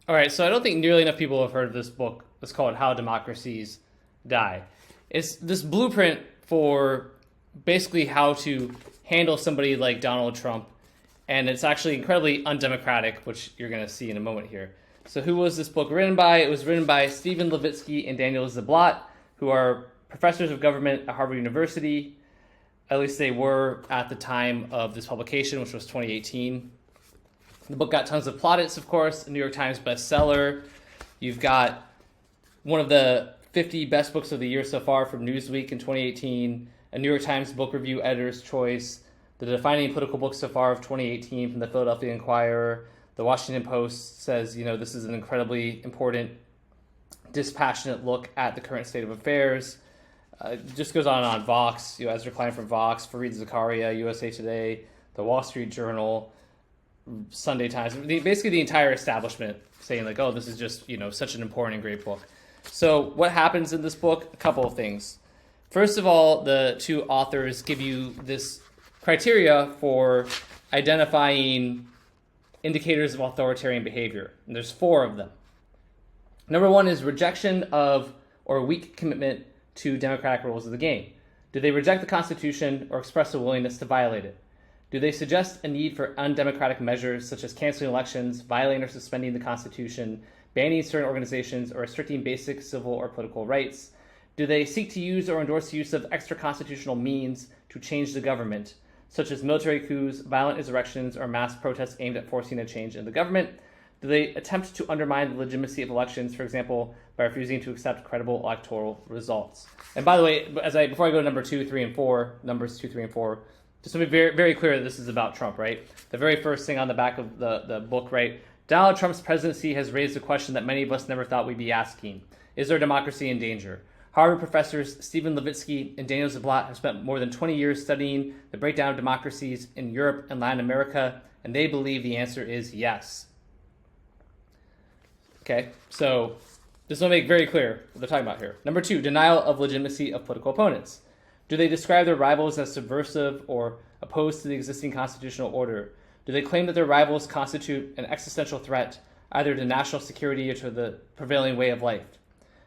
All right, so I don't think nearly enough people have heard of this book. It's called How Democracies Die. It's this blueprint for basically how to handle somebody like Donald Trump, and it's actually incredibly undemocratic, which you're going to see in a moment here. So, who was this book written by? It was written by Stephen Levitsky and Daniel Ziblatt, who are professors of government at Harvard University. At least they were at the time of this publication, which was 2018. The book got tons of plaudits, of course, a New York Times bestseller. You've got one of the 50 best books of the year so far from Newsweek in 2018, a New York Times Book Review Editor's Choice, the defining political book so far of 2018 from the Philadelphia Inquirer. The Washington Post says, this is an incredibly important, dispassionate look at the current state of affairs. Just goes on and on. Vox, Ezra Klein from Vox, Fareed Zakaria, USA Today, the Wall Street Journal, Sunday Times, basically the entire establishment saying like, oh, this is just, such an important and great book. So what happens in this book? A couple of things. First of all, the two authors give you this criteria for identifying indicators of authoritarian behavior. And there's 4 of them. Number 1 is rejection of or weak commitment to democratic rules of the game. Do they reject the Constitution or express a willingness to violate it? Do they suggest a need for undemocratic measures such as canceling elections, violating or suspending the Constitution, banning certain organizations, or restricting basic civil or political rights? Do they seek to use or endorse the use of extra-constitutional means to change the government, such as military coups, violent insurrections, or mass protests aimed at forcing a change in the government? Do they attempt to undermine the legitimacy of elections, for example, by refusing to accept credible electoral results? And by the way, before I go to number 2, 3, and 4, numbers 2, 3, and 4, just to be very, very clear that this is about Trump, right? The very first thing on the back of the book, right? Donald Trump's presidency has raised a question that many of us never thought we'd be asking. Is our democracy in danger? Harvard professors Stephen Levitsky and Daniel Ziblatt have spent more than 20 years studying the breakdown of democracies in Europe and Latin America, and they believe the answer is yes. Okay, so just want to make very clear what they're talking about here. Number 2, denial of legitimacy of political opponents. Do they describe their rivals as subversive or opposed to the existing constitutional order? Do they claim that their rivals constitute an existential threat either to national security or to the prevailing way of life?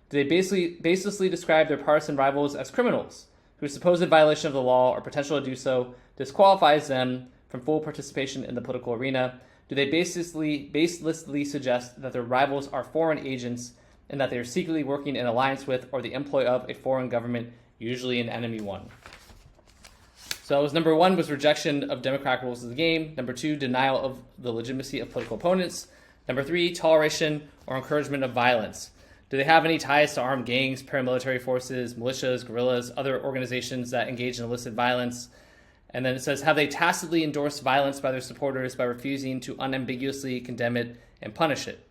Do they baselessly describe their partisan rivals as criminals, whose supposed violation of the law or potential to do so disqualifies them from full participation in the political arena? Do they baselessly suggest that their rivals are foreign agents and that they are secretly working in alliance with or the employ of a foreign government, usually an enemy one? So number 1 was rejection of democratic rules of the game. Number 2, denial of the legitimacy of political opponents. Number 3, toleration or encouragement of violence. Do they have any ties to armed gangs, paramilitary forces, militias, guerrillas, other organizations that engage in illicit violence? And then it says, have they tacitly endorsed violence by their supporters by refusing to unambiguously condemn it and punish it?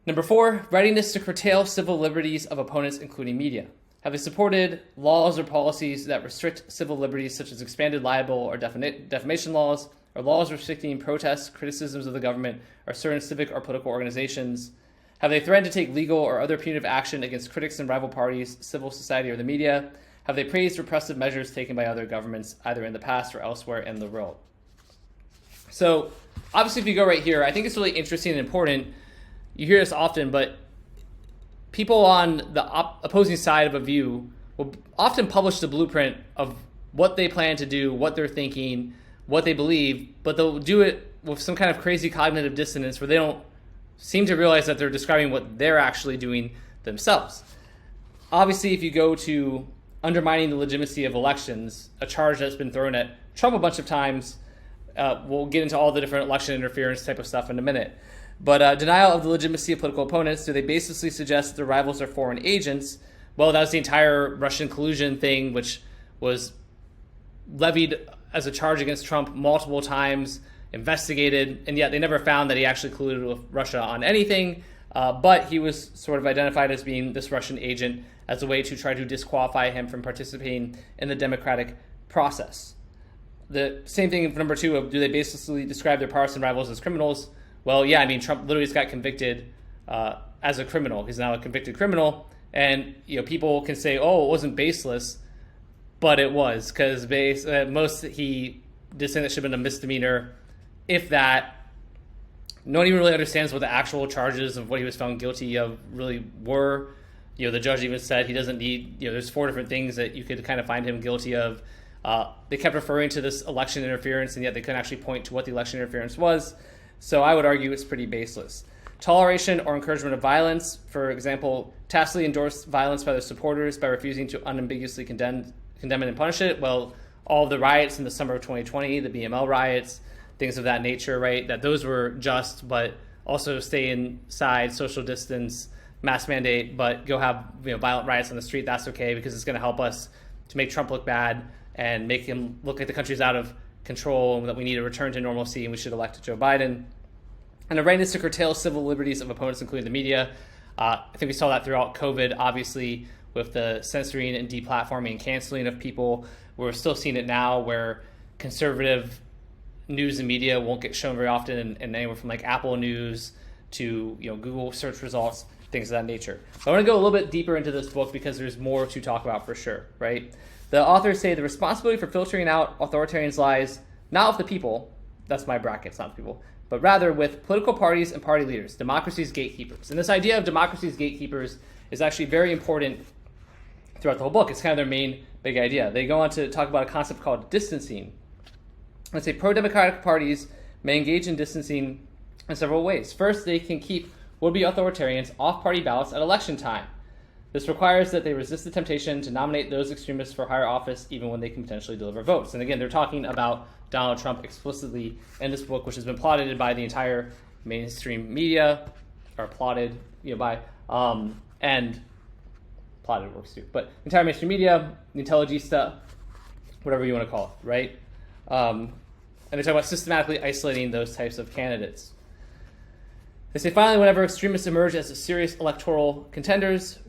Number 4, readiness to curtail civil liberties of opponents, including media. Have they supported laws or policies that restrict civil liberties, such as expanded libel or defamation laws, or laws restricting protests, criticisms of the government, or certain civic or political organizations? Have they threatened to take legal or other punitive action against critics and rival parties, civil society, or the media? Have they praised repressive measures taken by other governments, either in the past or elsewhere in the world? So, obviously, if you go right here, I think it's really interesting and important. You hear this often, but people on the opposing side of a view will often publish the blueprint of what they plan to do, what they're thinking, what they believe, but they'll do it with some kind of crazy cognitive dissonance where they don't seem to realize that they're describing what they're actually doing themselves. Obviously, if you go to undermining the legitimacy of elections, a charge that's been thrown at Trump a bunch of times, we'll get into all the different election interference type of stuff in a minute. But denial of the legitimacy of political opponents, do they basically suggest that their rivals are foreign agents? Well, that was the entire Russian collusion thing, which was levied as a charge against Trump multiple times, investigated, and yet they never found that he actually colluded with Russia on anything. But he was sort of identified as being this Russian agent as a way to try to disqualify him from participating in the democratic process. The same thing for number 2 of, do they basically describe their partisan rivals as criminals? Well, yeah, Trump literally just got convicted as a criminal. He's now a convicted criminal, and people can say, oh, it wasn't baseless, but it was, because he did something that should have been a misdemeanor, if that. no one even really understands what the actual charges of what he was found guilty of really were. The judge even said he doesn't need, there's 4 different things that you could kind of find him guilty of. They kept referring to this election interference, and yet they couldn't actually point to what the election interference was. So I would argue it's pretty baseless. Toleration or encouragement of violence, for example, tacitly endorse violence by their supporters by refusing to unambiguously condemn it and punish it. Well, all of the riots in the summer of 2020, the BML riots, things of that nature, right, that those were just, but also stay inside, social distance, mask mandate, but go have violent riots on the street, that's okay, because it's going to help us to make Trump look bad and make him look like the country's out of control and that we need a return to normalcy and we should elect Joe Biden. And a readiness to curtail civil liberties of opponents, including the media. I think we saw that throughout COVID, obviously, with the censoring and deplatforming and canceling of people. We're still seeing it now where conservative news and media won't get shown very often, and anywhere from like Apple News to Google search results, things of that nature. But I want to go a little bit deeper into this book because there's more to talk about for sure, right? The authors say the responsibility for filtering out authoritarians lies not with the people, that's my brackets, not the people, but rather with political parties and party leaders, democracy's gatekeepers. And this idea of democracy's gatekeepers is actually very important throughout the whole book. It's kind of their main big idea. They go on to talk about a concept called distancing. Let's say pro-democratic parties may engage in distancing in several ways. First, they can keep would-be authoritarians off party ballots at election time. This requires that they resist the temptation to nominate those extremists for higher office even when they can potentially deliver votes. And again, they're talking about Donald Trump explicitly in this book, which has been plotted by the entire mainstream media, or plotted by, and plotted works too, but the entire mainstream media, the intelligentsia, whatever you want to call it, right? And they talk about systematically isolating those types of candidates. They say, finally, whenever extremists emerge as serious electoral contenders,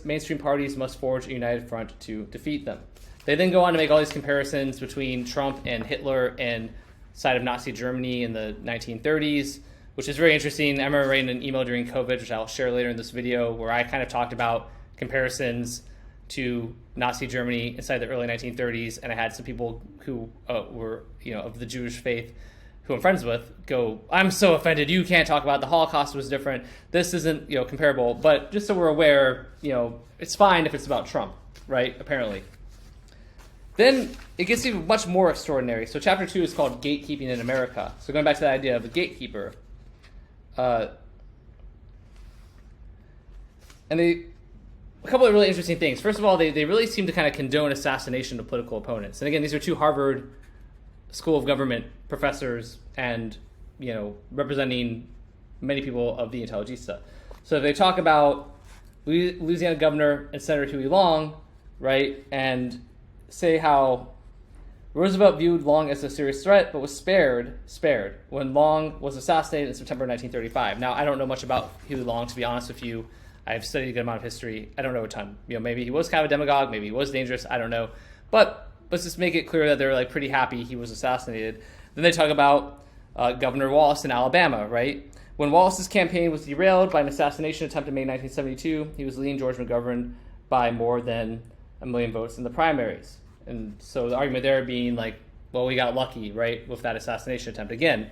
mainstream parties must forge a united front to defeat them. They then go on to make all these comparisons between Trump and Hitler and side of Nazi Germany in the 1930s, which is very interesting. I remember writing an email during COVID, which I'll share later in this video, where I kind of talked about comparisons to Nazi Germany inside the early 1930s, and I had some people who were, of the Jewish faith, who I'm friends with, go, I'm so offended, you can't talk about it. The Holocaust was different. This isn't, comparable. But just so we're aware, it's fine if it's about Trump, right? Apparently. Then it gets even much more extraordinary. So chapter 2 is called Gatekeeping in America. So going back to the idea of a gatekeeper. And a couple of really interesting things. First of all, they really seem to kind of condone assassination of political opponents. And again, these are 2 Harvard School of Government professors and, representing many people of the intelligentsia. So they talk about Louisiana Governor and Senator Huey Long, right, and say how Roosevelt viewed Long as a serious threat, but was spared when Long was assassinated in September 1935. Now, I don't know much about Huey Long, to be honest with you. I've studied a good amount of history. I don't know a ton. Maybe he was kind of a demagogue, maybe he was dangerous, I don't know. But let's just make it clear that they're pretty happy he was assassinated. Then they talk about Governor Wallace in Alabama, right? When Wallace's campaign was derailed by an assassination attempt in May 1972, he was leading George McGovern by more than 1 million votes in the primaries. And so the argument there being we got lucky, right, with that assassination attempt. Again,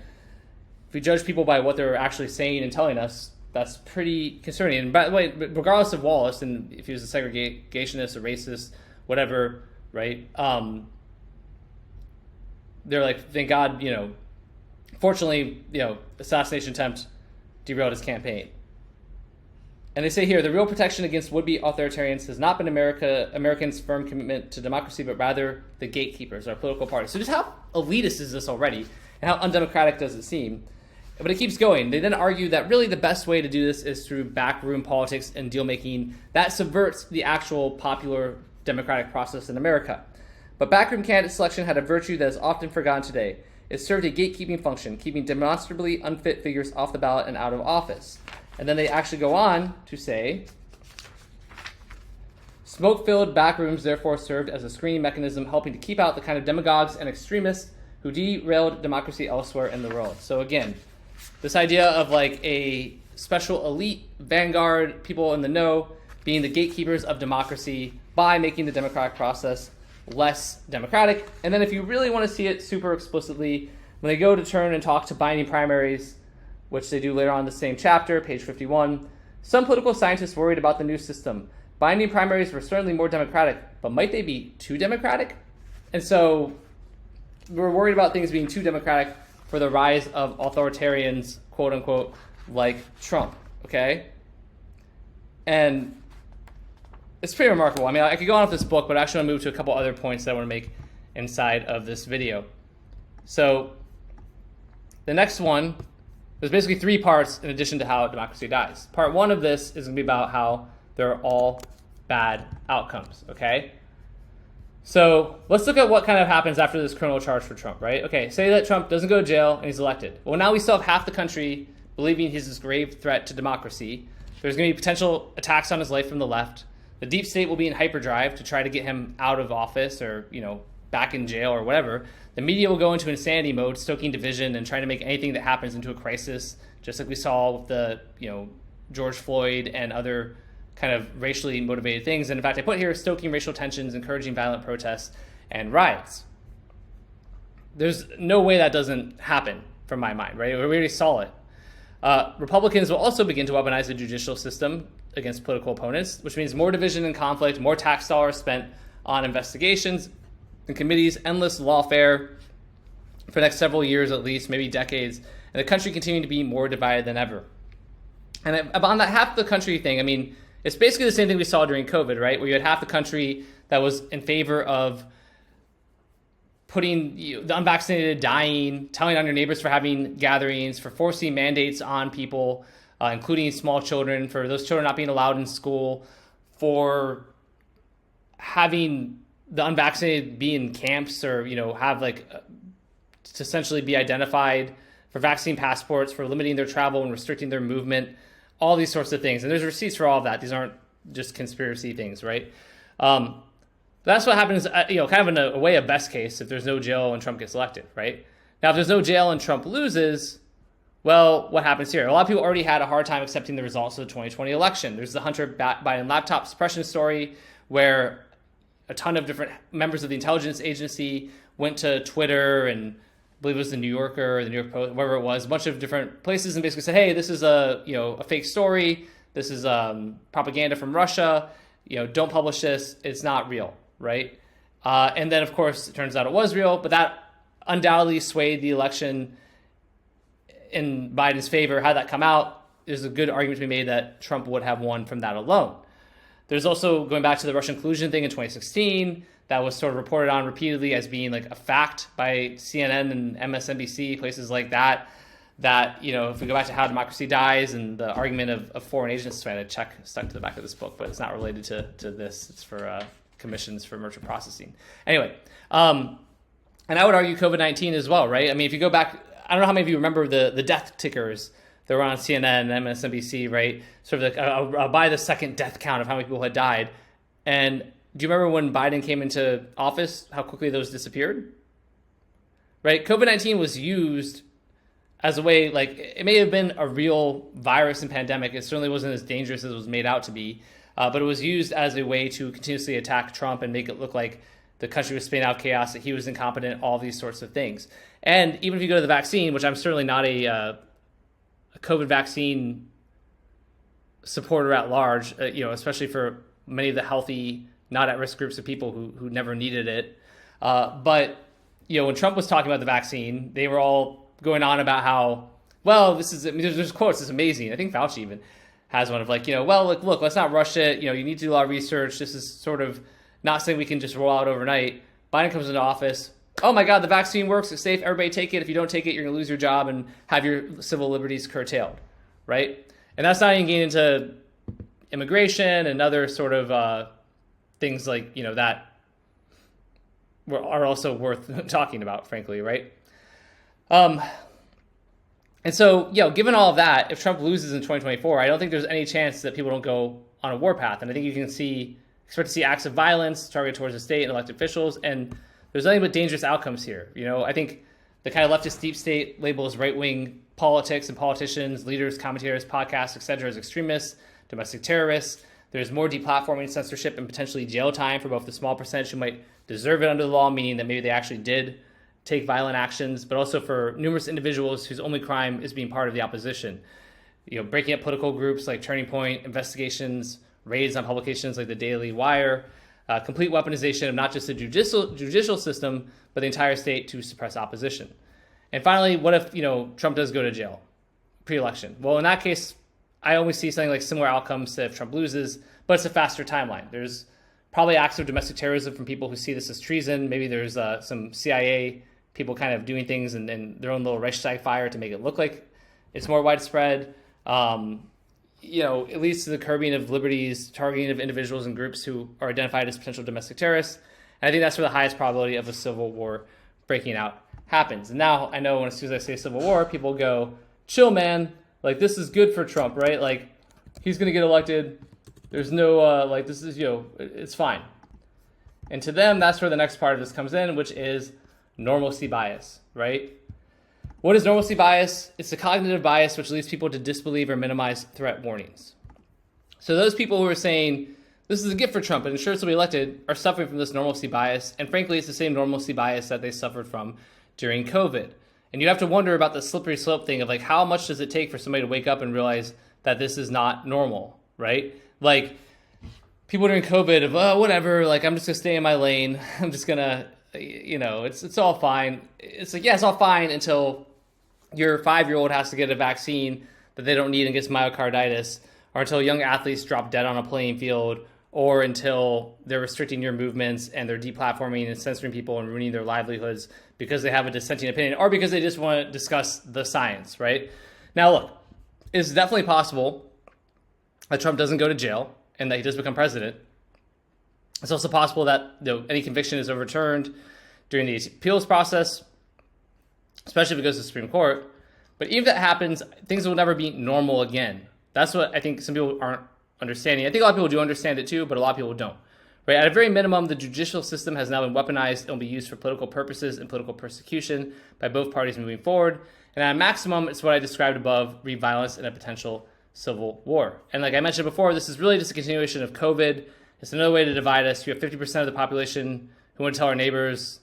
if we judge people by what they're actually saying and telling us, that's pretty concerning. And by the way, regardless of Wallace, and if he was a segregationist, a racist, whatever, right? They're thank God, fortunately, assassination attempt derailed his campaign. And they say here, the real protection against would-be authoritarians has not been Americans' firm commitment to democracy, but rather the gatekeepers, our political parties. So just how elitist is this already, and how undemocratic does it seem? But it keeps going. They then argue that really the best way to do this is through backroom politics and deal-making that subverts the actual popular democratic process in America. But backroom candidate selection had a virtue that is often forgotten today. It served a gatekeeping function, keeping demonstrably unfit figures off the ballot and out of office. And then they actually go on to say, smoke-filled backrooms therefore served as a screening mechanism helping to keep out the kind of demagogues and extremists who derailed democracy elsewhere in the world. So again, this idea of a special elite, vanguard, people in the know, being the gatekeepers of democracy by making the democratic process less democratic. And then if you really want to see it super explicitly, When they go to turn and talk to binding primaries, which they do later on in the same chapter, page 51, some political scientists worried about the new system. Binding primaries were certainly more democratic, but might they be too democratic? And so we're worried about things being too democratic for the rise of authoritarians, quote unquote, like Trump, okay? And it's pretty remarkable. I mean, I could go on with this book, but I actually want to move to a couple other points that I want to make inside of this video. So the next one, there's basically three parts in addition to how democracy dies. Part one of this is going to be about how there are all bad outcomes, okay? So let's look at what kind of happens after this criminal charge for Trump, right? Okay, say that Trump doesn't go to jail and he's elected. Well, now we still have half the country believing he's this grave threat to democracy. There's going to be potential attacks on his life from the left. The deep state will be in hyperdrive to try to get him out of office or, back in jail or whatever. The media will go into insanity mode, stoking division and trying to make anything that happens into a crisis, just like we saw with the, George Floyd and other kind of racially motivated things. And in fact, I put here stoking racial tensions, encouraging violent protests and riots. There's no way that doesn't happen from my mind, right? We already saw it. Republicans will also begin to weaponize the judicial system against political opponents, which means more division and conflict, more tax dollars spent on investigations and committees, endless lawfare for the next several years at least, maybe decades, and the country continuing to be more divided than ever. And on that half the country thing, I mean, it's basically the same thing we saw during COVID, right? Where you had half the country that was in favor of putting the unvaccinated dying, telling on your neighbors for having gatherings, for forcing mandates on people, including small children, for those children not being allowed in school, for having the unvaccinated be in camps or, have to essentially be identified, for vaccine passports, for limiting their travel and restricting their movement, all these sorts of things. And there's receipts for all of that. These aren't just conspiracy things, right? That's what happens, kind of in a way, a best case, if there's no jail and Trump gets elected, right? Now, if there's no jail and Trump loses, well, what happens here? A lot of people already had a hard time accepting the results of the 2020 election. There's the Hunter Biden laptop suppression story where a ton of different members of the intelligence agency went to Twitter and I believe it was the New Yorker or the New York Post, wherever it was, a bunch of different places and basically said, hey, this is a fake story. This is propaganda from Russia. Don't publish this. It's not real, right? And then, of course, it turns out it was real, but that undoubtedly swayed the election in Biden's favor. Had that come out, there's a good argument to be made that Trump would have won from that alone. There's also, going back to the Russian collusion thing in 2016, that was sort of reported on repeatedly as being like a fact by CNN and MSNBC, places like that, if we go back to How Democracy Dies and the argument of foreign agents, I had to check, stuck to the back of this book, but it's not related to this. It's for commissions for merchant processing. Anyway, and I would argue COVID-19 as well, right? I mean, if you go back, I don't know how many of you remember the death tickers that were on CNN and MSNBC, right? Sort of like by the second death count of how many people had died. And do you remember when Biden came into office, how quickly those disappeared? Right? COVID-19 was used as a way, it may have been a real virus and pandemic. It certainly wasn't as dangerous as it was made out to be. But it was used as a way to continuously attack Trump and make it look like the country was spinning out chaos, that he was incompetent, all these sorts of things. And even if you go to the vaccine, which I'm certainly not a COVID vaccine supporter at large, especially for many of the healthy, not at risk groups of people who never needed it. But when Trump was talking about the vaccine, they were all going on about how, well, there's quotes, it's amazing. I think Fauci even has one of look, let's not rush it. You need to do a lot of research. This is sort of not something we can just roll out overnight. Biden comes into office. Oh my God, the vaccine works. It's safe. Everybody take it. If you don't take it, you're going to lose your job and have your civil liberties curtailed, right? And that's not even getting into immigration and other sort of things that are also worth talking about, frankly, right? And so, given all of that, if Trump loses in 2024, I don't think there's any chance that people don't go on a warpath. And I think you can expect to see acts of violence targeted towards the state and elected officials. And there's nothing but dangerous outcomes here. I think the kind of leftist deep state labels right-wing politics and politicians, leaders, commentators, podcasts, etc. as extremists, domestic terrorists. There's more deplatforming, censorship, and potentially jail time for both the small percentage who might deserve it under the law, meaning that maybe they actually did take violent actions, but also for numerous individuals whose only crime is being part of the opposition. Breaking up political groups like Turning Point, investigations, raids on publications like the Daily Wire, complete weaponization of not just the judicial system, but the entire state to suppress opposition. And finally, what if Trump does go to jail pre-election? Well, in that case, I only see something like similar outcomes to if Trump loses, but it's a faster timeline. There's probably acts of domestic terrorism from people who see this as treason. Maybe there's some CIA people kind of doing things in their own little Reichstag fire to make it look like it's more widespread. It leads to the curbing of liberties, targeting of individuals and groups who are identified as potential domestic terrorists. And I think that's where the highest probability of a civil war breaking out happens. And now I know as soon as I say civil war, people go, chill, man. Like, this is good for Trump, right? Like, he's going to get elected. There's no, this is, it's fine. And to them, that's where the next part of this comes in, which is normalcy bias, right? What is normalcy bias? It's a cognitive bias which leads people to disbelieve or minimize threat warnings. So those people who are saying, this is a gift for Trump and insurance will be elected, are suffering from this normalcy bias. And frankly, it's the same normalcy bias that they suffered from during COVID. And you have to wonder about the slippery slope thing of how much does it take for somebody to wake up and realize that this is not normal, right? Like, people during COVID of, whatever, I'm just gonna stay in my lane. I'm just gonna, it's all fine. It's yeah, it's all fine until your 5-year-old has to get a vaccine that they don't need and gets myocarditis, or until young athletes drop dead on a playing field, or until they're restricting your movements and they're deplatforming and censoring people and ruining their livelihoods because they have a dissenting opinion, or because they just want to discuss the science, right? Now, look, it's definitely possible that Trump doesn't go to jail and that he does become president. It's also possible that any conviction is overturned during the appeals process, especially if it goes to the Supreme Court. But even if that happens, things will never be normal again. That's what I think some people aren't understanding. I think a lot of people do understand it too, but a lot of people don't. Right? At a very minimum, the judicial system has now been weaponized and will be used for political purposes and political persecution by both parties moving forward. And at a maximum, it's what I described above, read violence and a potential civil war. And like I mentioned before, this is really just a continuation of COVID. It's another way to divide us. You have 50% of the population who want to tell on neighbors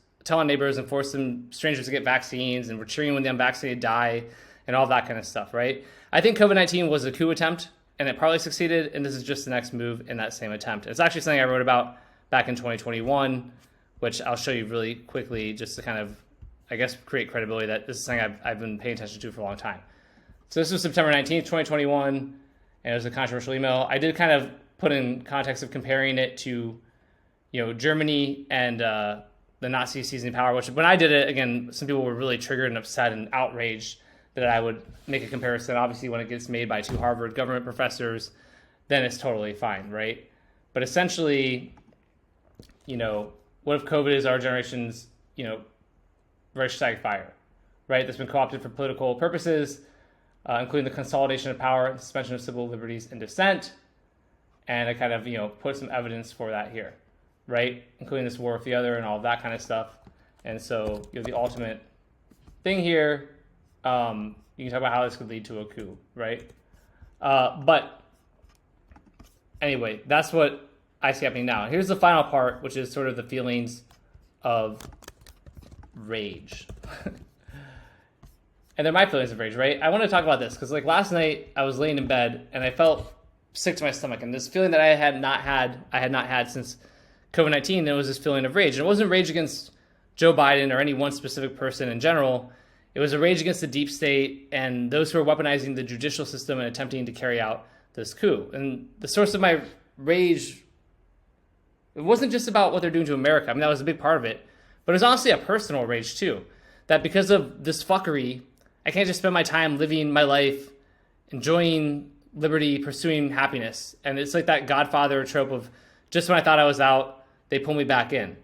and force strangers to get vaccines, and we're cheering when the unvaccinated die and all that kind of stuff, right? I think COVID-19 was a coup attempt, and it partly succeeded, and this is just the next move in that same attempt. It's actually something I wrote about back in 2021, which I'll show you really quickly just to kind of, I guess, create credibility that this is something I've been paying attention to for a long time. So this was September 19th, 2021, and it was a controversial email. I did kind of put in context of comparing it to, Germany and the Nazis seizing power, which when I did it, again, some people were really triggered and upset and outraged that I would make a comparison. Obviously, when it gets made by 2 Harvard government professors, then it's totally fine, right? But essentially, what if COVID is our generation's, Reichstag fire, right? That's been co-opted for political purposes, including the consolidation of power and suspension of civil liberties and dissent. And I kind of, put some evidence for that here, right? Including this war with the other and all of that kind of stuff. And so, the ultimate thing here, you can talk about how this could lead to a coup, right? But anyway, that's what I see happening now. Here's the final part, which is sort of the feelings of rage. And they're my feelings of rage, right? I want to talk about this because last night I was laying in bed and I felt sick to my stomach, and this feeling that I had not had since COVID-19, there was this feeling of rage. And it wasn't rage against Joe Biden or any one specific person in general. It was a rage against the deep state and those who are weaponizing the judicial system and attempting to carry out this coup. And the source of my rage, it wasn't just about what they're doing to America. I mean, that was a big part of it. But it was honestly a personal rage too. That because of this fuckery, I can't just spend my time living my life, enjoying liberty, pursuing happiness. And it's like that Godfather trope of just when I thought I was out, they pull me back in.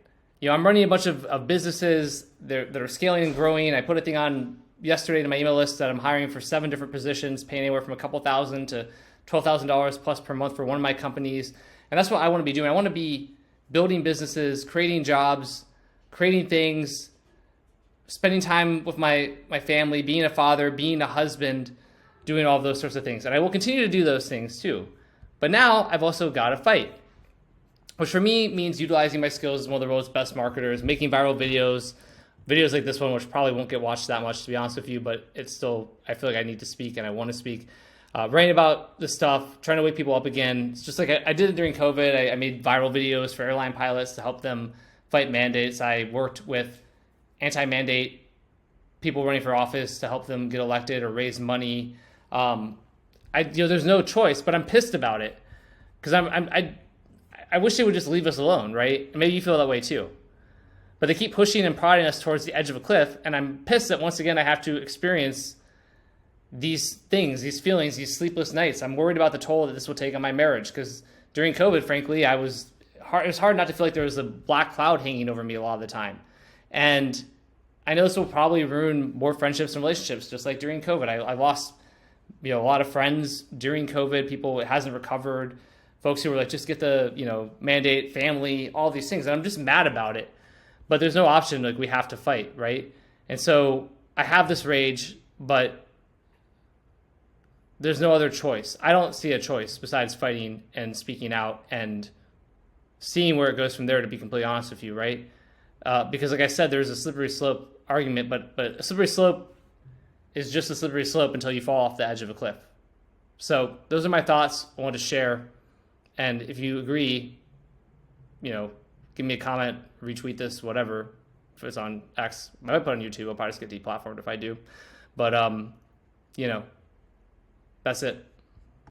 I'm running a bunch of businesses that are scaling and growing. I put a thing on yesterday to my email list that I'm hiring for 7 different positions, paying anywhere from a couple thousand to $12,000 plus per month for one of my companies. And that's what I want to be doing. I want to be building businesses, creating jobs, creating things, spending time with my family, being a father, being a husband, doing all of those sorts of things. And I will continue to do those things too. But now I've also got to fight, which for me means utilizing my skills as one of the world's best marketers, making viral videos, videos like this one, which probably won't get watched that much, to be honest with you, but it's still, I feel like I need to speak and I want to speak. Writing about this stuff, trying to wake people up again. It's just like I did it during COVID. I made viral videos for airline pilots to help them fight mandates. I worked with anti-mandate people running for office to help them get elected or raise money. There's no choice, but I'm pissed about it because I wish they would just leave us alone, right? Maybe you feel that way too. But they keep pushing and prodding us towards the edge of a cliff, and I'm pissed that once again I have to experience these things, these feelings, these sleepless nights. I'm worried about the toll that this will take on my marriage because during COVID, frankly, it was hard not to feel like there was a black cloud hanging over me a lot of the time. And I know this will probably ruin more friendships and relationships, just like during COVID. I lost a lot of friends during COVID, people it hasn't recovered, folks who were like, just get the mandate, family, all these things. And I'm just mad about it. But there's no option, like we have to fight, right? And so I have this rage, but there's no other choice. I don't see a choice besides fighting and speaking out and seeing where it goes from there, to be completely honest with you, right? Because like I said, there's a slippery slope argument, but a slippery slope is just a slippery slope until you fall off the edge of a cliff. So those are my thoughts I wanted to share. And if you agree, give me a comment, retweet this, whatever. If it's on X, I might put it on YouTube. I'll probably just get deplatformed if I do. But, that's it.